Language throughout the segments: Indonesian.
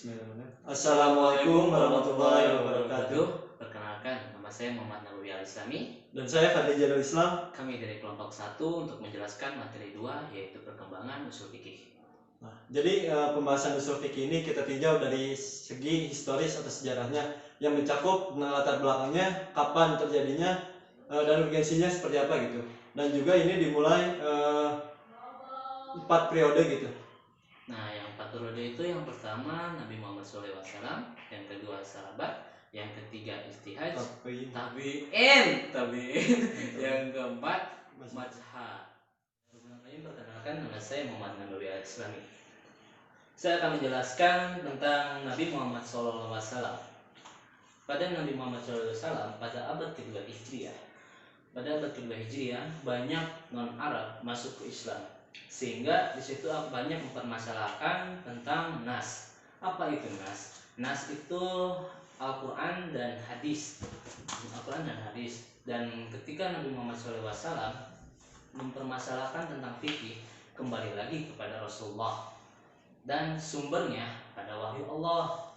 Bismillahirrahmanirrahim. Assalamualaikum warahmatullahi wabarakatuh. Perkenalkan, nama saya Muhammad Nawawi Al-Islami. Dan saya Fadli Jalul Islam. Kami dari kelompok 1 untuk menjelaskan materi 2, yaitu perkembangan usul fikih. Jadi pembahasan usul fikih ini kita tinjau dari segi historis atau sejarahnya yang mencakup latar belakangnya, kapan terjadinya, dan urgensinya seperti apa gitu. Dan juga ini dimulai 4 periode gitu. Nah, yang 4 periode itu yang pertama Nabi Muhammad SAW, yang kedua sahabat, yang ketiga istihad, tabi'in, yang keempat mazhab. Perkenalkan, nama saya Muhammad Nawawi Al-Islami. Saya akan menjelaskan tentang Nabi Muhammad SAW. Pada Nabi Muhammad SAW pada abad kedua Hijriah, banyak non-Arab masuk ke Islam, sehingga di situ banyak mempermasalahkan tentang nas. Apa itu nas? Nas itu Al-Quran dan hadis. Dan ketika Nabi Muhammad SAW mempermasalahkan tentang fikih, kembali lagi kepada Rasulullah dan sumbernya pada wahyu Allah.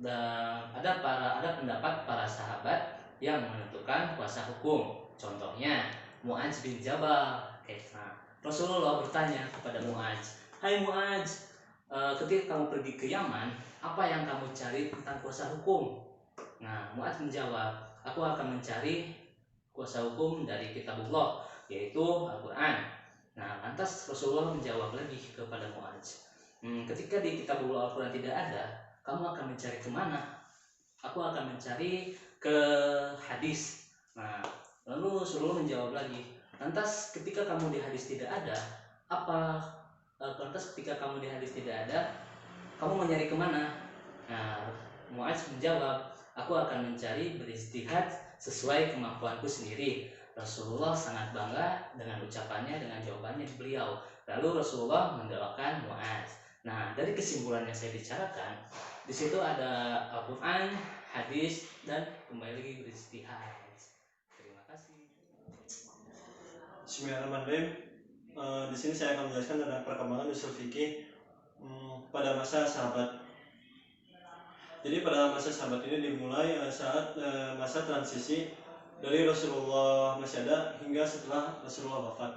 Dan ada pendapat para sahabat yang menentukan kuasa hukum. Contohnya Mu'adz bin Jabal. Rasulullah bertanya kepada Mu'adz, "Hai Mu'adz, ketika kamu pergi ke Yaman, apa yang kamu cari tentang kuasa hukum?" Nah, Mu'adz menjawab, "Aku akan mencari kuasa hukum dari kitabullah, yaitu Al-Quran." Nah, lantas Rasulullah menjawab lagi kepada Mu'adz, "Ketika di kitabullah Al-Quran tidak ada, kamu akan mencari kemana?" "Aku akan mencari ke hadis." Nah, lalu Rasulullah menjawab lagi, "Lantas ketika kamu di hadis tidak ada, kamu mencari kemana?" Nah, Mu'adz menjawab, "Aku akan mencari beristihad sesuai kemampuanku sendiri." Rasulullah sangat bangga dengan ucapannya, dengan jawabannya beliau. Lalu Rasulullah mendoakan Mu'adz. Nah, dari kesimpulan yang saya bicarakan, di situ ada Al-Quran, hadis, dan kembali lagi beristihad. Terima kasih. Bismillahirrahmanirrahim. Di sini saya akan menjelaskan tentang perkembangan usul fikih pada masa sahabat. Jadi pada masa sahabat ini dimulai saat masa transisi dari Rasulullah masih ada hingga setelah Rasulullah wafat.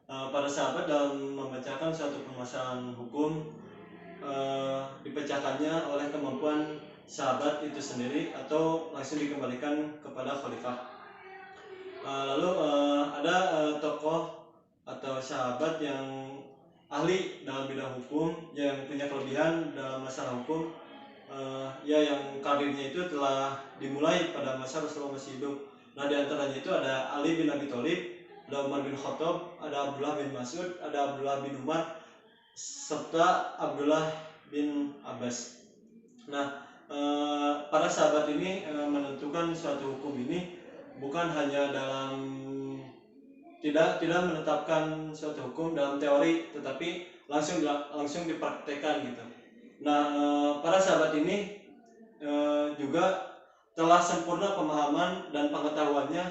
Para sahabat dalam memecahkan suatu permasalahan hukum dipecahkannya oleh kemampuan sahabat itu sendiri atau langsung dikembalikan kepada khalifah. Lalu ada tokoh atau sahabat yang ahli dalam bidang hukum, yang punya kelebihan dalam masalah hukum, yang karirnya itu telah dimulai pada masa Rasulullah masih hidup. Nah, di antaranya itu ada Ali bin Abi Thalib, ada Umar bin Khattab, ada Abdullah bin Mas'ud, ada Abdullah bin Umar, serta Abdullah bin Abbas. Nah, para sahabat ini menentukan suatu hukum ini bukan hanya dalam tidak menetapkan suatu hukum dalam teori, tetapi langsung dipraktekkan gitu. Nah, para sahabat ini juga telah sempurna pemahaman dan pengetahuannya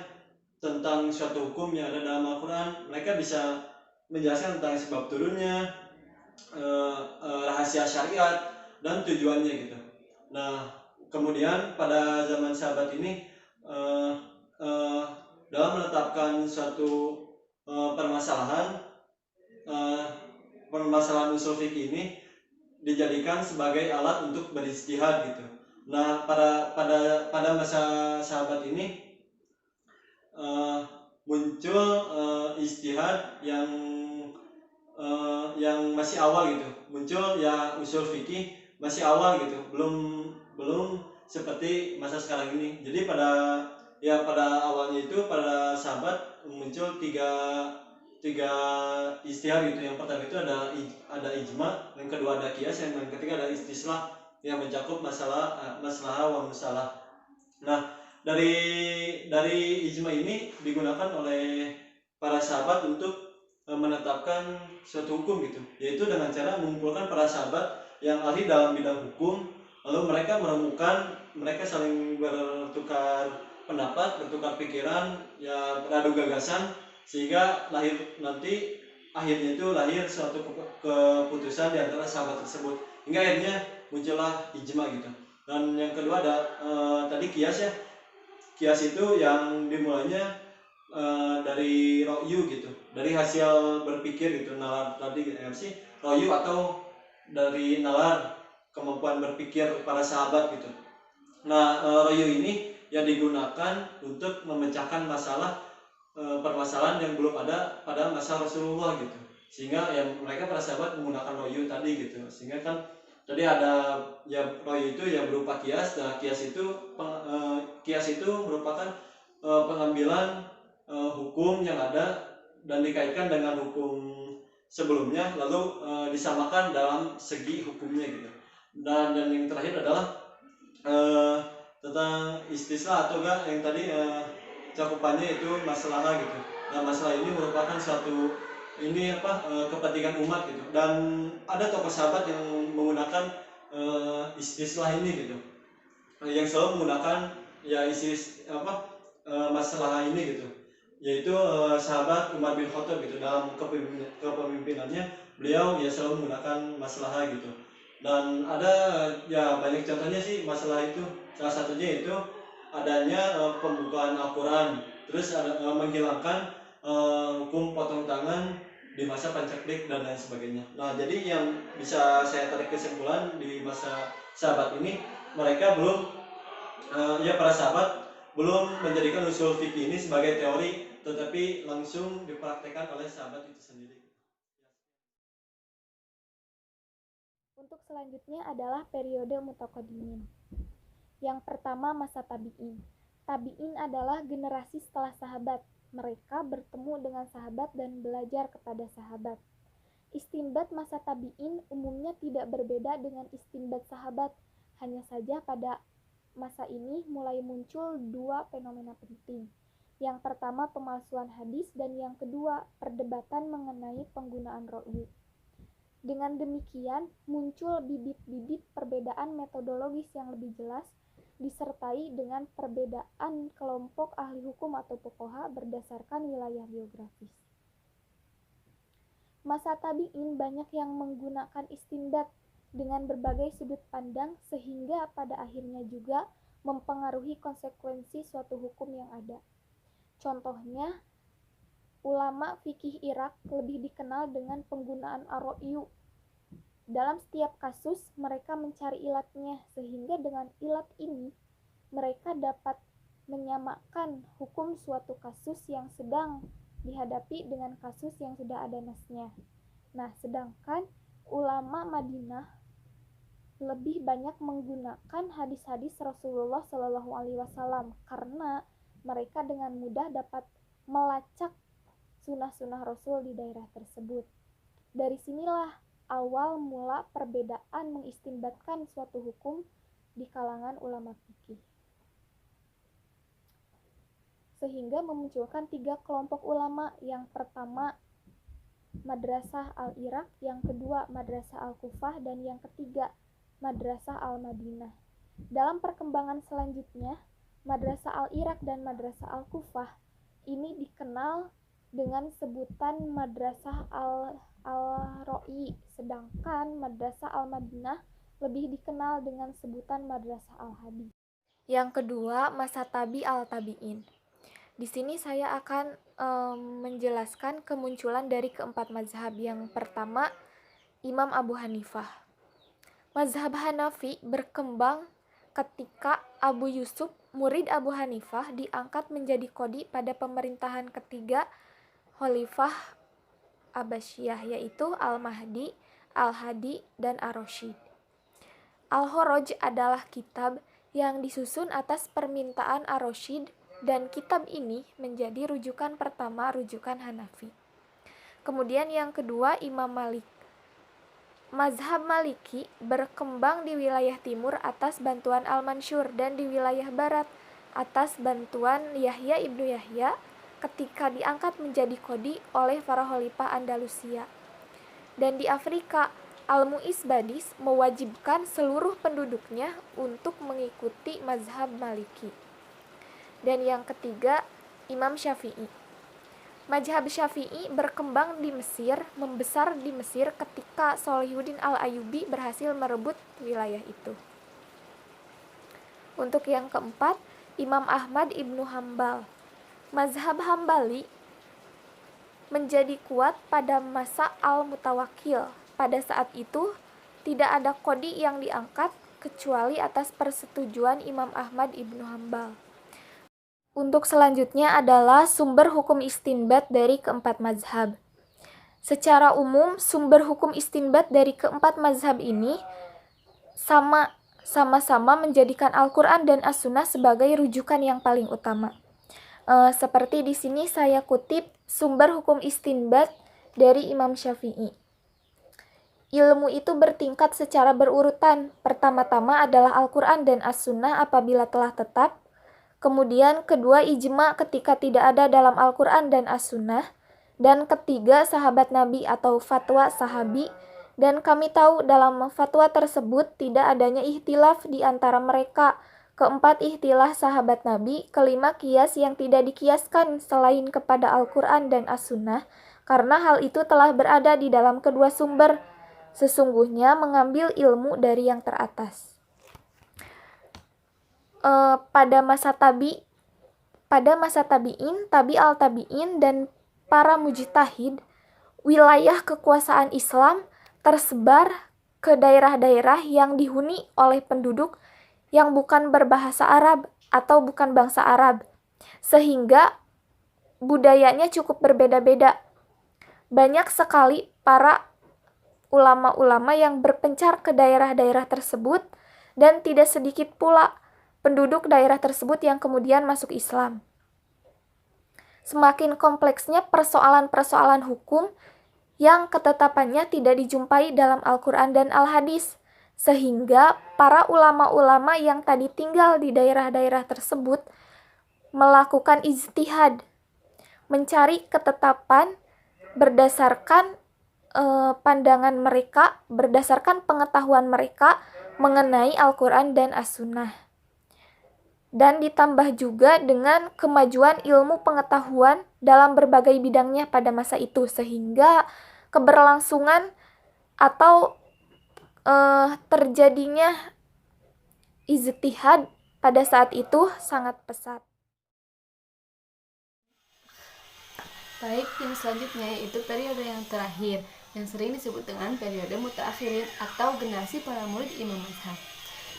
tentang suatu hukum yang ada dalam Al-Quran. Mereka bisa menjelaskan tentang sebab turunnya, rahasia syariat, dan tujuannya gitu. Nah, kemudian pada zaman sahabat ini dalam menetapkan suatu permasalahan usul fikih ini dijadikan sebagai alat untuk beristihad gitu. Nah, pada masa sahabat ini muncul istihad yang masih awal gitu. Muncul ya usul fikih masih awal gitu. Belum seperti masa sekarang ini. Jadi pada awalnya itu pada sahabat muncul tiga istihad gitu. Yang pertama itu ada ijma, yang kedua ada qiyas, yang ketiga ada istislah yang mencakup masalah wa musalah. Nah, dari ijma ini digunakan oleh para sahabat untuk menetapkan suatu hukum gitu, yaitu dengan cara mengumpulkan para sahabat yang ahli dalam bidang hukum, lalu mereka saling bertukar pendapat, bertukar pikiran, ya beradu gagasan, sehingga akhirnya itu lahir suatu keputusan di antara sahabat tersebut, hingga akhirnya muncullah ijma gitu. Dan yang kedua ada tadi kias ya. Kias itu yang dimulainya dari ro'yu gitu, dari hasil berpikir gitu, nalar tadi sih ro'yu atau dari nalar kemampuan berpikir para sahabat gitu. Nah, ro'yu ini yang digunakan untuk memecahkan masalah permasalahan yang belum ada pada masa Rasulullah gitu, sehingga ya mereka para sahabat menggunakan ro'yu tadi gitu, sehingga kan tadi ada ya ro'yu itu ya berupa kias. Nah, kias itu merupakan pengambilan hukum yang ada dan dikaitkan dengan hukum sebelumnya, lalu disamakan dalam segi hukumnya gitu. Dan yang terakhir adalah tentang istisna atau enggak yang tadi cakupannya itu masalah gitu. Nah, masalah ini merupakan suatu kepentingan umat gitu, dan ada tokoh sahabat yang menggunakan istilah ini gitu, yang selalu menggunakan ya masalah ini gitu, yaitu sahabat Umar bin Khattab gitu. Dalam kepemimpinannya beliau ya selalu menggunakan masalah gitu, dan ada ya banyak contohnya sih masalah itu. Salah satunya itu adanya pembukaan Al-Quran, terus ada menghilangkan hukum potong tangan di masa pancaklik dan lain sebagainya. Nah, jadi yang bisa saya tarik kesimpulan di masa sahabat ini, mereka belum para sahabat belum menjadikan usul fikih ini sebagai teori, tetapi langsung dipraktekkan oleh sahabat itu sendiri. Untuk selanjutnya adalah periode mutaqaddimin. Yang pertama, masa tabi'in. Tabi'in adalah generasi setelah sahabat. Mereka bertemu dengan sahabat dan belajar kepada sahabat. Istinbat masa tabi'in umumnya tidak berbeda dengan istinbat sahabat. Hanya saja pada masa ini mulai muncul dua fenomena penting. Yang pertama, pemalsuan hadis, dan yang kedua, perdebatan mengenai penggunaan ro'yu. Dengan demikian, muncul bibit-bibit perbedaan metodologis yang lebih jelas, disertai dengan perbedaan kelompok ahli hukum atau fuqaha berdasarkan wilayah geografis. Masa tabi'in banyak yang menggunakan istinbat dengan berbagai sudut pandang, sehingga pada akhirnya juga mempengaruhi konsekuensi suatu hukum yang ada. Contohnya, ulama fikih Irak lebih dikenal dengan penggunaan ar-ro'yu. Dalam setiap kasus, mereka mencari ilatnya, sehingga dengan ilat ini, mereka dapat menyamakan hukum suatu kasus yang sedang dihadapi dengan kasus yang sudah ada nasnya. Nah, sedangkan ulama Madinah lebih banyak menggunakan hadis-hadis Rasulullah SAW karena mereka dengan mudah dapat melacak sunnah-sunnah Rasul di daerah tersebut. Dari sinilah awal mula perbedaan mengistinbatkan suatu hukum di kalangan ulama fikih, sehingga memunculkan tiga kelompok ulama. Yang pertama, Madrasah Al-Iraq, yang kedua Madrasah Al-Kufah, dan yang ketiga Madrasah Al-Madinah. Dalam perkembangan selanjutnya, Madrasah Al-Iraq dan Madrasah Al-Kufah ini dikenal dengan sebutan Madrasah Al-Ro'i, sedangkan Madrasah Al-Madinah lebih dikenal dengan sebutan Madrasah Al-Hadis. Yang kedua, masa tabi al-tabi'in. Di sini saya akan menjelaskan kemunculan dari keempat mazhab. Yang pertama, Imam Abu Hanifah. Mazhab Hanafi berkembang ketika Abu Yusuf, murid Abu Hanifah, diangkat menjadi qadhi pada pemerintahan ketiga Khalifah Abbasiyah, yaitu Al-Mahdi, Al-Hadi, dan Ar-Rasyid. Al-Kharaj adalah kitab yang disusun atas permintaan Ar-Rasyid, dan kitab ini menjadi rujukan pertama rujukan Hanafi. Kemudian yang kedua, Imam Malik. Mazhab Maliki berkembang di wilayah timur atas bantuan Al-Mansur, dan di wilayah barat atas bantuan Yahya ibnu Yahya ketika diangkat menjadi qadhi oleh para khalifah Andalusia. Dan di Afrika, Al-Mu'izz Badis mewajibkan seluruh penduduknya untuk mengikuti mazhab Maliki. Dan yang ketiga, Imam Syafi'i. Mazhab Syafi'i berkembang di Mesir, membesar di Mesir ketika Shalihuddin Al-Ayyubi berhasil merebut wilayah itu. Untuk yang keempat, Imam Ahmad Ibnu Hambal. Mazhab Hambali menjadi kuat pada masa Al-Mutawakkil. Pada saat itu, tidak ada qadhi yang diangkat kecuali atas persetujuan Imam Ahmad Ibnu Hambal. Untuk selanjutnya adalah sumber hukum istinbat dari keempat mazhab. Secara umum, sumber hukum istinbat dari keempat mazhab ini sama-sama menjadikan Al-Quran dan As-Sunnah sebagai rujukan yang paling utama. Seperti di sini saya kutip sumber hukum istinbat dari Imam Syafi'i. Ilmu itu bertingkat secara berurutan. Pertama-tama adalah Al-Quran dan As-Sunnah apabila telah tetap. Kemudian kedua ijma ketika tidak ada dalam Al-Quran dan As-Sunnah. Dan ketiga sahabat Nabi atau fatwa sahabi. Dan kami tahu dalam fatwa tersebut tidak adanya ihtilaf di antara mereka. Keempat, ihtilah sahabat Nabi. Kelima, kias yang tidak dikiaskan selain kepada Al-Quran dan As-Sunnah. Karena hal itu telah berada di dalam kedua sumber. Sesungguhnya mengambil ilmu dari yang teratas. Pada masa tabi'in, tabi'al tabi'in, dan para mujtahid, wilayah kekuasaan Islam tersebar ke daerah-daerah yang dihuni oleh penduduk yang bukan berbahasa Arab atau bukan bangsa Arab, sehingga budayanya cukup berbeda-beda. Banyak sekali para ulama-ulama yang berpencar ke daerah-daerah tersebut, dan tidak sedikit pula penduduk daerah tersebut yang kemudian masuk Islam. Semakin kompleksnya persoalan-persoalan hukum yang ketetapannya tidak dijumpai dalam Al-Quran dan Al-Hadis, sehingga para ulama-ulama yang tadi tinggal di daerah-daerah tersebut melakukan ijtihad, mencari ketetapan berdasarkan pandangan mereka, berdasarkan pengetahuan mereka mengenai Al-Quran dan As-Sunnah. Dan ditambah juga dengan kemajuan ilmu pengetahuan dalam berbagai bidangnya pada masa itu, sehingga keberlangsungan atau terjadinya ijtihad pada saat itu sangat pesat. Baik, yang selanjutnya yaitu periode yang terakhir, yang sering disebut dengan periode mutaakhirin atau generasi para murid Imam Mazhab.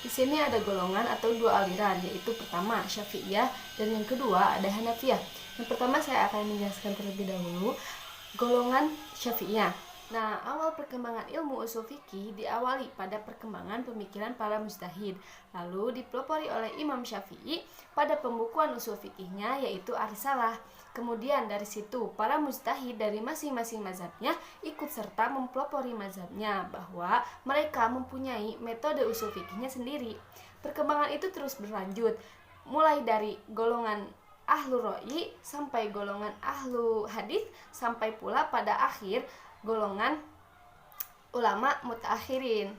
Di sini ada golongan atau dua aliran, yaitu pertama Syafi'iyah dan yang kedua ada Hanafiyah. Yang pertama saya akan menjelaskan terlebih dahulu golongan Syafi'iyah. Nah, awal perkembangan ilmu ushul fikih diawali pada perkembangan pemikiran para mujtahid, lalu dipelopori oleh Imam Syafi'i pada pembukuan ushul fikihnya yaitu Ar-Risalah. Kemudian dari situ para mujtahid dari masing-masing mazhabnya ikut serta mempelopori mazhabnya bahwa mereka mempunyai metode ushul fikihnya sendiri. Perkembangan itu terus berlanjut mulai dari golongan ahlu ra'yi sampai golongan ahlu hadis sampai pula pada akhir golongan ulama mutaakhirin.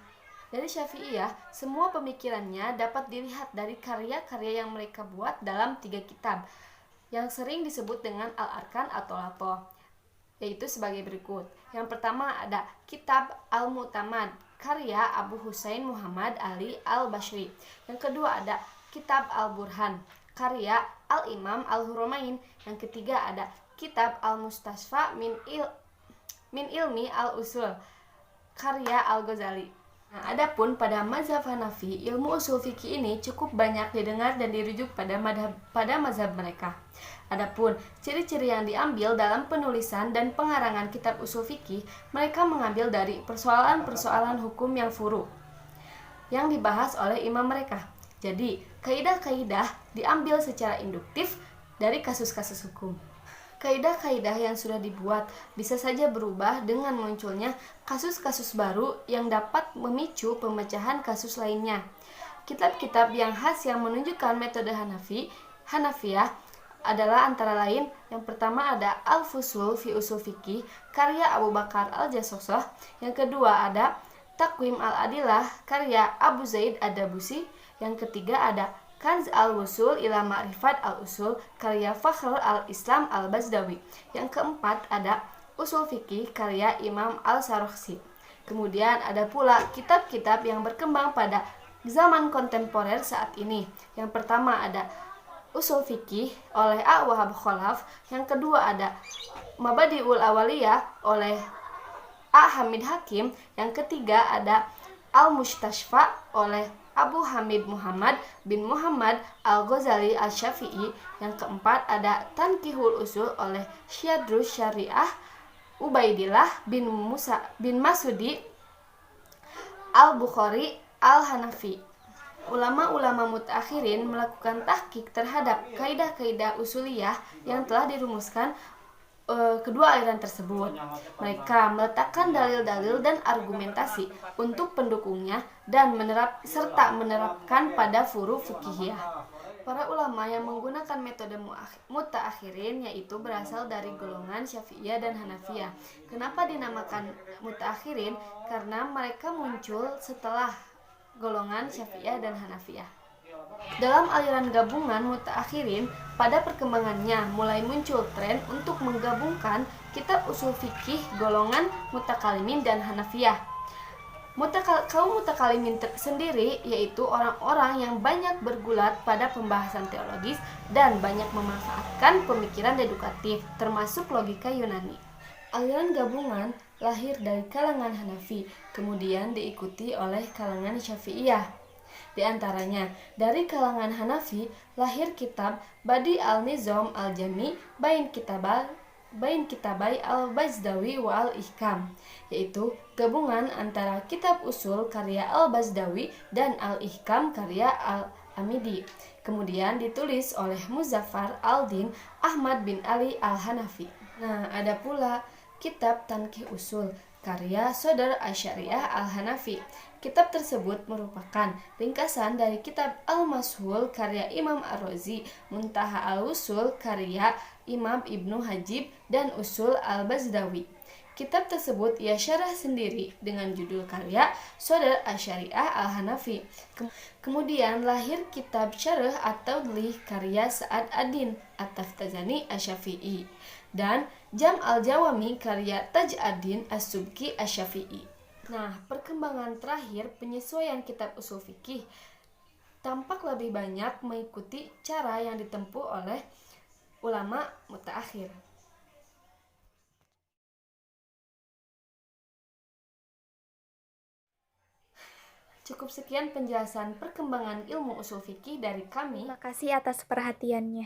Dari Syafi'iyah, semua pemikirannya dapat dilihat dari karya-karya yang mereka buat dalam 3 kitab yang sering disebut dengan Al-Arkan atau Lato, yaitu sebagai berikut. Yang pertama ada Kitab Al-Mu'tamad karya Abu Husain Muhammad Ali Al-Bashri. Yang kedua ada Kitab Al-Burhan karya Al-Imam Al-Huramain. Yang ketiga ada Kitab Al-Mustasfa min Ilmi Al-Usul karya Al-Ghazali. Nah, adapun pada mazhab Hanafi, ilmu usul fikih ini cukup banyak didengar dan dirujuk pada mazhab mereka. Adapun ciri-ciri yang diambil dalam penulisan dan pengarangan kitab usul fikih, mereka mengambil dari persoalan-persoalan hukum yang furu yang dibahas oleh imam mereka. Jadi, kaidah-kaidah diambil secara induktif dari kasus-kasus hukum. Kaidah-kaidah yang sudah dibuat bisa saja berubah dengan munculnya kasus-kasus baru yang dapat memicu pemecahan kasus lainnya. Kitab-kitab yang khas yang menunjukkan metode Hanafiyah adalah antara lain yang pertama ada Al-Fusul fi Usul Fikih karya Abu Bakar Al-Jassosoh. Yang kedua ada Taqwim Al-Adillah karya Abu Zaid Ad-Dabusi. Yang ketiga ada Kanz al-Wusul ila Ma'rifat al-Usul karya Fakhrul al-Islam al-Bazdawi. Yang keempat ada Usul Fikih karya Imam al-Sarokhsi. Kemudian ada pula kitab-kitab yang berkembang pada zaman kontemporer saat ini. Yang pertama ada Usul Fikih oleh A. Wahab Khalaf. Yang kedua ada Mabadi'ul Awaliyah oleh A. Hamid Hakim. Yang ketiga ada Al-Mustashfa oleh Abu Hamid Muhammad bin Muhammad Al-Ghazali Al-Syafi'i. Yang keempat ada Tanqihul Usul oleh Syadrus Syariah Ubaidillah bin Masudi Al-Bukhari Al-Hanafi. Ulama-ulama mutakhirin melakukan tahqiq terhadap kaidah-kaidah usuliyah yang telah dirumuskan kedua aliran tersebut. Mereka meletakkan dalil-dalil dan argumentasi untuk pendukungnya dan menerapkan pada furu fikihiyah. Para ulama yang menggunakan metode mutaakhirin yaitu berasal dari golongan Syafi'iyah dan Hanafiyah. Kenapa dinamakan mutaakhirin? Karena mereka muncul setelah golongan Syafi'iyah dan Hanafiyah. Dalam aliran gabungan mutaakhirin, pada perkembangannya mulai muncul tren untuk menggabungkan kitab usul fikih golongan mutakalimin dan Hanafiyah. Kaum mutakalimin sendiri yaitu orang-orang yang banyak bergulat pada pembahasan teologis dan banyak memanfaatkan pemikiran dedukatif, termasuk logika Yunani. Aliran gabungan lahir dari kalangan Hanafi, kemudian diikuti oleh kalangan Syafi'iyah. Di antaranya, dari kalangan Hanafi lahir kitab Badi al-Nizam al-Jami Bain Kitabai al-Bazdawi wa al-Ihkam, yaitu gabungan antara kitab usul karya al-Bazdawi dan al-Ihkam karya al-Amidi. Kemudian ditulis oleh Muzaffar al-Din Ahmad bin Ali al-Hanafi. Nah, ada pula kitab Tanqih Usul karya Sodar Asy'ariyah al-Hanafi. Kitab tersebut merupakan ringkasan dari kitab Al-Mashhul karya Imam Ar-Razi, Muntaha al-Usul karya Imam Ibnu Hajib, dan Usul al-Bazdawi. Kitab tersebut ia syarah sendiri dengan judul karya Sodar Asy'ariyah al-Hanafi. Kemudian lahir kitab Syarah at-Tawdih karya Sa'ad ad-Din at-Taftazani asy-Syafi'i dan Jam al-Jawami karya Taj ad-Din as-Subki asy-Syafi'i. Nah, perkembangan terakhir penyesuaian kitab usul fikih tampak lebih banyak mengikuti cara yang ditempuh oleh ulama mutaakhir. Cukup sekian penjelasan perkembangan ilmu usul fikih dari kami. Terima kasih atas perhatiannya.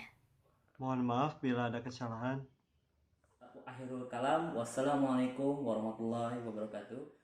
Mohon maaf bila ada kesalahan. Akhirul kalam, wassalamualaikum warahmatullahi wabarakatuh.